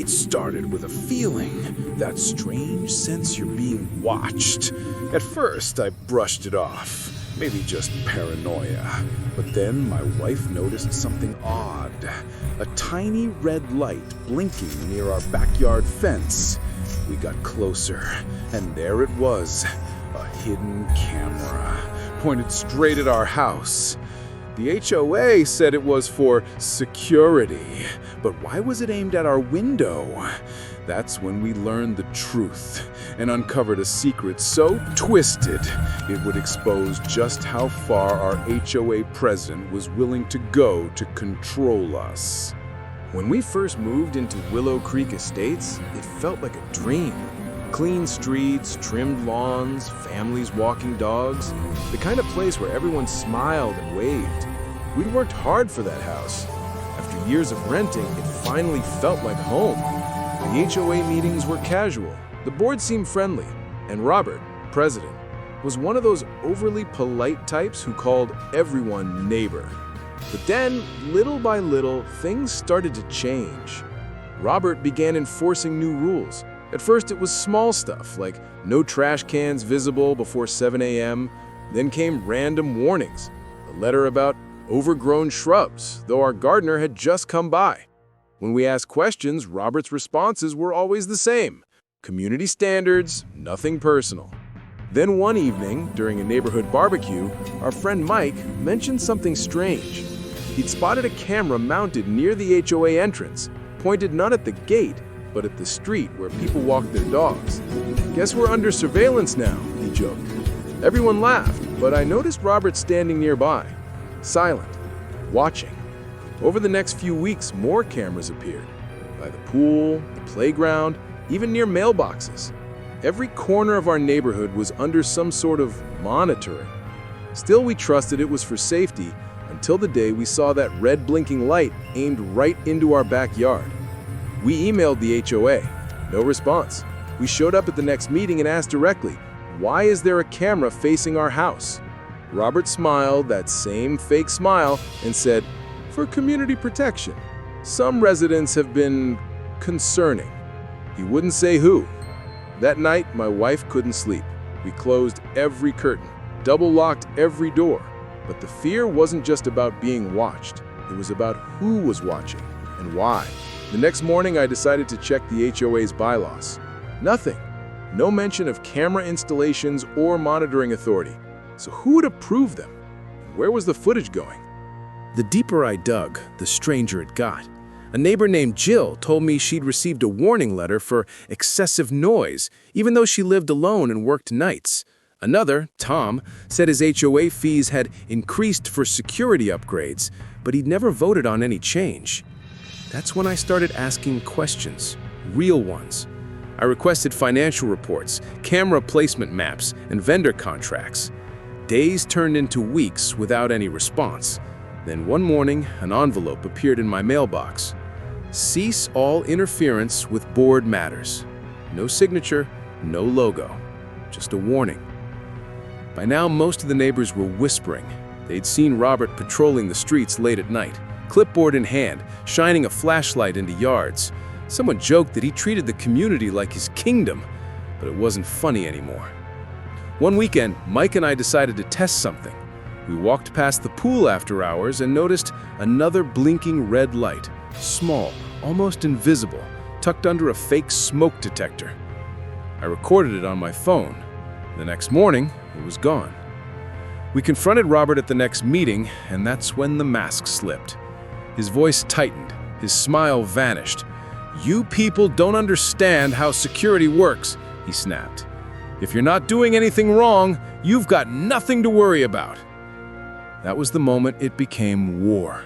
It started with a feeling, that strange sense you're being watched. At first, I brushed it off, maybe just paranoia. But then my wife noticed something odd. A tiny red light blinking near our backyard fence. We got closer, and there it was, a hidden camera, pointed straight at our house. The HOA said it was for security, but why was it aimed at our window? That's when we learned the truth and uncovered a secret so twisted it would expose just how far our HOA president was willing to go to control us. When we first moved into Willow Creek Estates, it felt like a dream. Clean streets, trimmed lawns, families walking dogs, the kind of place where everyone smiled and waved. We'd worked hard for that house. After years of renting, it finally felt like home. The HOA meetings were casual, the board seemed friendly, and Robert, president, was one of those overly polite types who called everyone neighbor. But then, little by little, things started to change. Robert began enforcing new rules. At first, it was small stuff, like no trash cans visible before 7 a.m. Then came random warnings, a letter about overgrown shrubs, though our gardener had just come by. When we asked questions, Robert's responses were always the same. Community standards, nothing personal. Then one evening, during a neighborhood barbecue, our friend Mike mentioned something strange. He'd spotted a camera mounted near the HOA entrance, pointed not at the gate, but at the street where people walked their dogs. "Guess we're under surveillance now," he joked. Everyone laughed, but I noticed Robert standing nearby, silent, watching. Over the next few weeks, more cameras appeared. By the pool, the playground, even near mailboxes. Every corner of our neighborhood was under some sort of monitoring. Still, we trusted it was for safety until the day we saw that red blinking light aimed right into our backyard. We emailed the HOA. No response. We showed up at the next meeting and asked directly, "Why is there a camera facing our house?" Robert smiled, that same fake smile, and said, "For community protection. Some residents have been concerning." He wouldn't say who. That night, my wife couldn't sleep. We closed every curtain, double-locked every door. But the fear wasn't just about being watched. It was about who was watching and why. The next morning, I decided to check the HOA's bylaws. Nothing. No mention of camera installations or monitoring authority. So who would approve them? Where was the footage going? The deeper I dug, the stranger it got. A neighbor named Jill told me she'd received a warning letter for excessive noise, even though she lived alone and worked nights. Another, Tom, said his HOA fees had increased for security upgrades, but he'd never voted on any change. That's when I started asking questions, real ones. I requested financial reports, camera placement maps, and vendor contracts. Days turned into weeks without any response. Then one morning, an envelope appeared in my mailbox. "Cease all interference with board matters." No signature, no logo, just a warning. By now, most of the neighbors were whispering. They'd seen Robert patrolling the streets late at night, clipboard in hand, shining a flashlight into yards. Someone joked that he treated the community like his kingdom, but it wasn't funny anymore. One weekend, Mike and I decided to test something. We walked past the pool after hours and noticed another blinking red light, small, almost invisible, tucked under a fake smoke detector. I recorded it on my phone. The next morning, it was gone. We confronted Robert at the next meeting, and that's when the mask slipped. His voice tightened, his smile vanished. "You people don't understand how security works," he snapped. "If you're not doing anything wrong, you've got nothing to worry about." That was the moment it became war.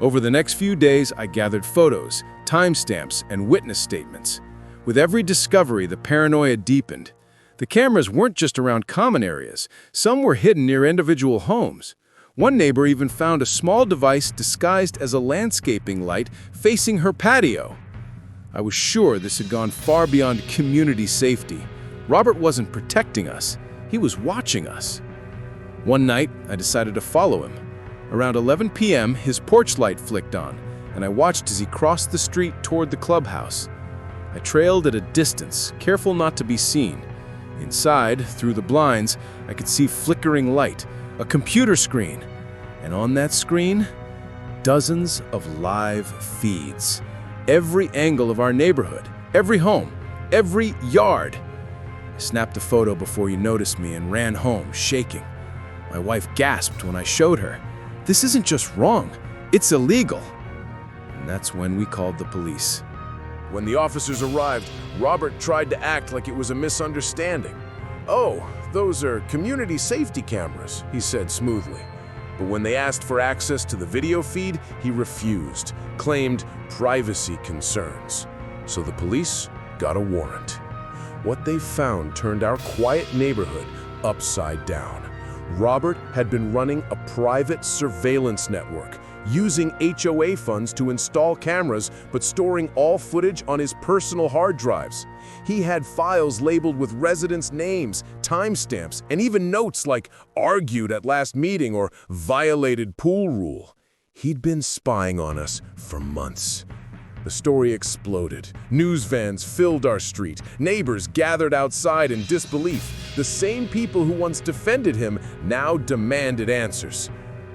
Over the next few days, I gathered photos, timestamps, and witness statements. With every discovery, the paranoia deepened. The cameras weren't just around common areas. Some were hidden near individual homes. One neighbor even found a small device disguised as a landscaping light facing her patio. I was sure this had gone far beyond community safety. Robert wasn't protecting us. He was watching us. One night, I decided to follow him. Around 11 p.m., his porch light flicked on, and I watched as he crossed the street toward the clubhouse. I trailed at a distance, careful not to be seen. Inside, through the blinds, I could see flickering light, a computer screen, and on that screen, dozens of live feeds. Every angle of our neighborhood, every home, every yard. I snapped a photo before you noticed me and ran home, shaking. My wife gasped when I showed her. "This isn't just wrong, it's illegal." And that's when we called the police. When the officers arrived, Robert tried to act like it was a misunderstanding. "Oh, those are community safety cameras," he said smoothly. But when they asked for access to the video feed, he refused, claimed privacy concerns. So the police got a warrant. What they found turned our quiet neighborhood upside down. Robert had been running a private surveillance network, using HOA funds to install cameras, but storing all footage on his personal hard drives. He had files labeled with residents' names, timestamps, and even notes like "argued at last meeting" or "violated pool rule." He'd been spying on us for months. The story exploded. News vans filled our street. Neighbors gathered outside in disbelief. The same people who once defended him now demanded answers.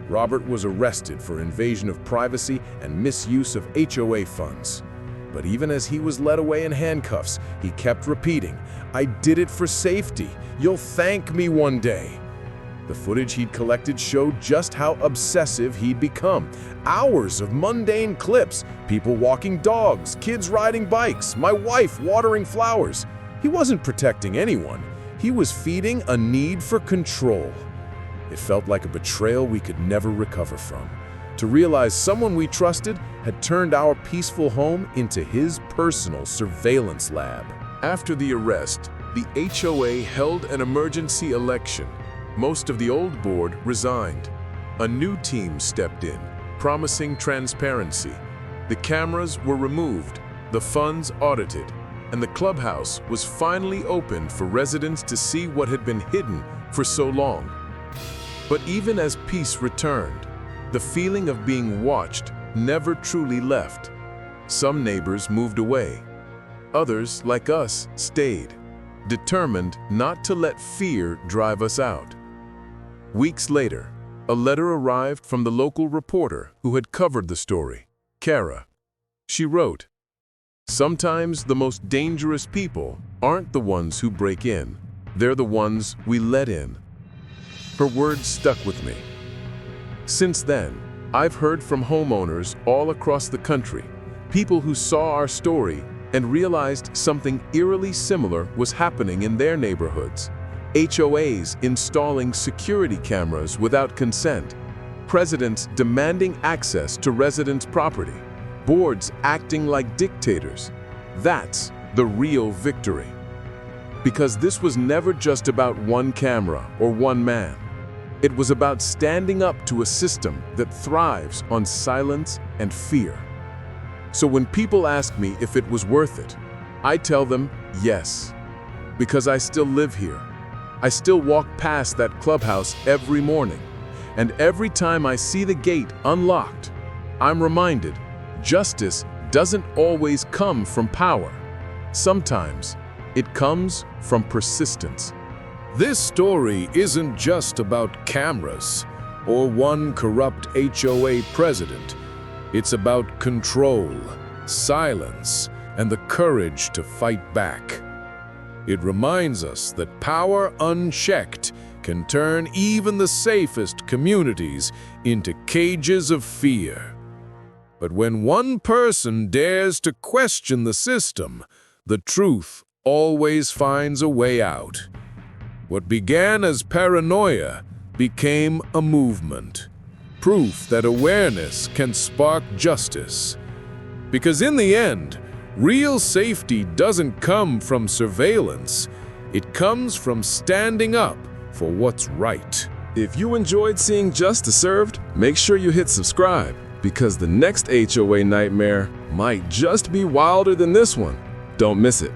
Robert was arrested for invasion of privacy and misuse of HOA funds. But even as he was led away in handcuffs, he kept repeating, "I did it for safety. You'll thank me one day." The footage he'd collected showed just how obsessive he'd become. Hours of mundane clips, people walking dogs, kids riding bikes, my wife watering flowers. He wasn't protecting anyone. He was feeding a need for control. It felt like a betrayal we could never recover from. To realize someone we trusted had turned our peaceful home into his personal surveillance lab. After the arrest, the HOA held an emergency election. Most of the old board resigned. A new team stepped in, promising transparency. The cameras were removed, the funds audited, and the clubhouse was finally opened for residents to see what had been hidden for so long. But even as peace returned, the feeling of being watched never truly left. Some neighbors moved away. Others, like us, stayed, determined not to let fear drive us out. Weeks later, a letter arrived from the local reporter who had covered the story, Kara. She wrote, "Sometimes the most dangerous people aren't the ones who break in. They're the ones we let in." Her words stuck with me. Since then, I've heard from homeowners all across the country, people who saw our story and realized something eerily similar was happening in their neighborhoods. HOAs installing security cameras without consent, presidents demanding access to residents' property, boards acting like dictators. That's the real victory. Because this was never just about one camera or one man. It was about standing up to a system that thrives on silence and fear. So when people ask me if it was worth it, I tell them yes, because I still live here. I still walk past that clubhouse every morning, and every time I see the gate unlocked, I'm reminded justice doesn't always come from power. Sometimes it comes from persistence. This story isn't just about cameras or one corrupt HOA president. It's about control, silence, and the courage to fight back. It reminds us that power unchecked can turn even the safest communities into cages of fear. But when one person dares to question the system, the truth always finds a way out. What began as paranoia became a movement, proof that awareness can spark justice. Because in the end, real safety doesn't come from surveillance. It comes from standing up for what's right. If you enjoyed seeing justice served, make sure you hit subscribe, because the next HOA nightmare might just be wilder than this one. Don't miss it.